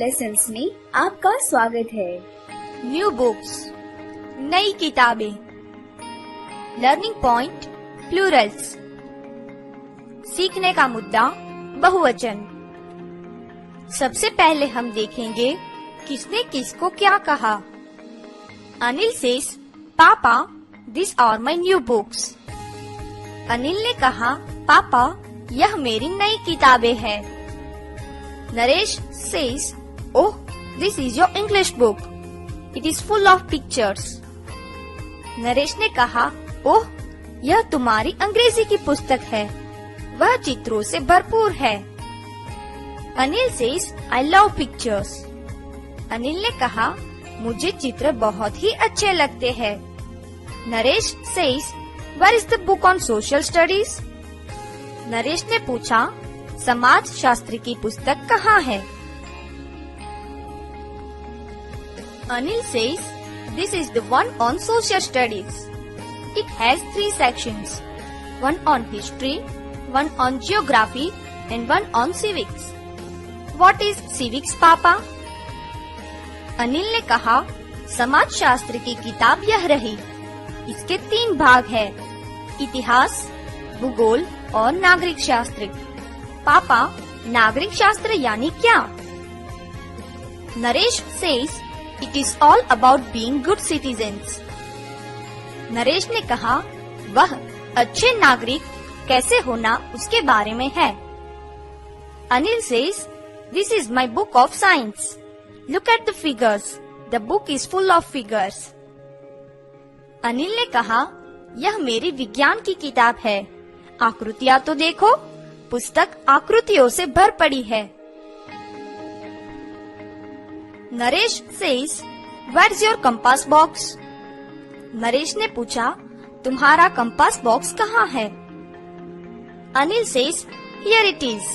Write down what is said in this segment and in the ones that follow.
Lessons में आपका स्वागत है। न्यू बुक्स, नई किताबें। Learning point, Plurals. सीखने का मुद्दा, बहुवचन। सबसे पहले हम देखेंगे किसने किसको क्या कहा। Anil says, papa this are my new books. Anil ने कहा, पापा यह मेरी नई किताबें हैं। Naresh says, oh, this is your English book. It is full of pictures. Naresh ने कहा, ओह, यह तुम्हारी अंग्रेजी की पुस्तक है, वह चित्रों से भरपूर है। Anil says, I love pictures. Anil ने कहा, मुझे चित्र बहुत ही अच्छे लगते हैं। Naresh says, where is the book on social studies? Naresh ने पूछा, समाज शास्त्र की पुस्तक कहाँ है? Anil says, this is the one on social studies. It has 3 sections, one on history, one on geography, and one on civics. What is civics, पापा? अनिल ने कहा, समाज शास्त्र की किताब यह रही। इसके 3 भाग है, इतिहास, भूगोल और नागरिक शास्त्र। पापा, नागरिक शास्त्र यानी क्या? Naresh says, it is all about being good citizens. Naresh ने कहा, वह अच्छे नागरिक कैसे होना उसके बारे में है। Anil says, this is my book of science. Look at the figures. The book is full of figures. Anil ने कहा, यह मेरी विज्ञान की किताब है, आकृतियाँ तो देखो, पुस्तक आकृतियों से भर पड़ी है। Naresh says, where's your compass box? Naresh ने पूछा, तुम्हारा कंपास बॉक्स कहाँ है? Anil says, here it is.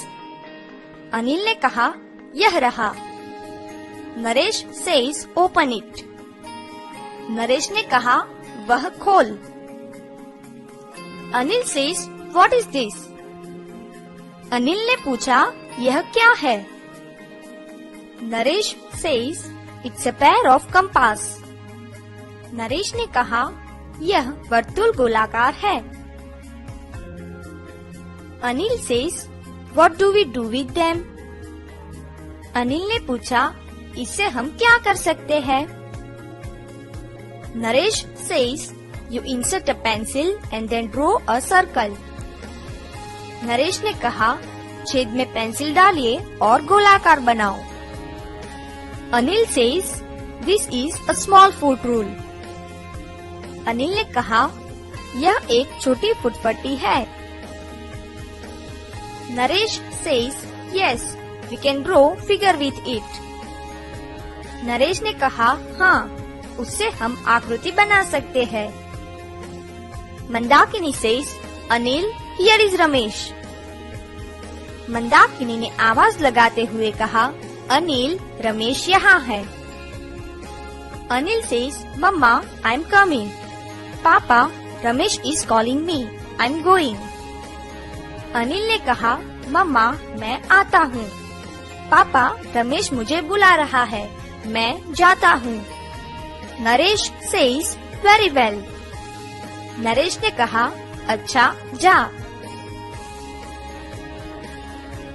Anil ने कहा, यह रहा। Naresh says, open it. Naresh ने कहा, वह खोल। Anil says, what is this? Anil ने पूछा, यह क्या है? Naresh says, it's a pair of compass. Naresh ने कहा, यह वर्तुल गोलाकार है। Anil says, what do we do with them? Anil ने पूछा, इससे हम क्या कर सकते हैं? Naresh says, you insert a pencil and then draw a circle. Naresh ने कहा, छेद में पेंसिल डालिए और गोलाकार बनाओ। Anil says, this is a small foot rule. Anil ने कहा, यह एक छोटी फुटपट्टी है। Naresh says, yes, we can draw figure with it. Naresh ने कहा, हाँ, उससे हम आकृति बना सकते हैं। Mandakini says, Anil, here is Ramesh. Mandakini ने आवाज लगाते हुए कहा, अनिल, रमेश यहाँ है। Anil says, mamma, I am coming. पापा, Ramesh is calling me. I am going. Anil ने कहा, मम्मा, मैं आता हूँ। पापा, रमेश मुझे बुला रहा है, मैं जाता हूँ। Naresh says, very well. Naresh ने कहा, अच्छा, जा।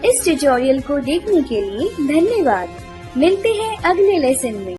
इस ट्यूटोरियल को देखने के लिए धन्यवाद। मिलते हैं अगले लेसन में।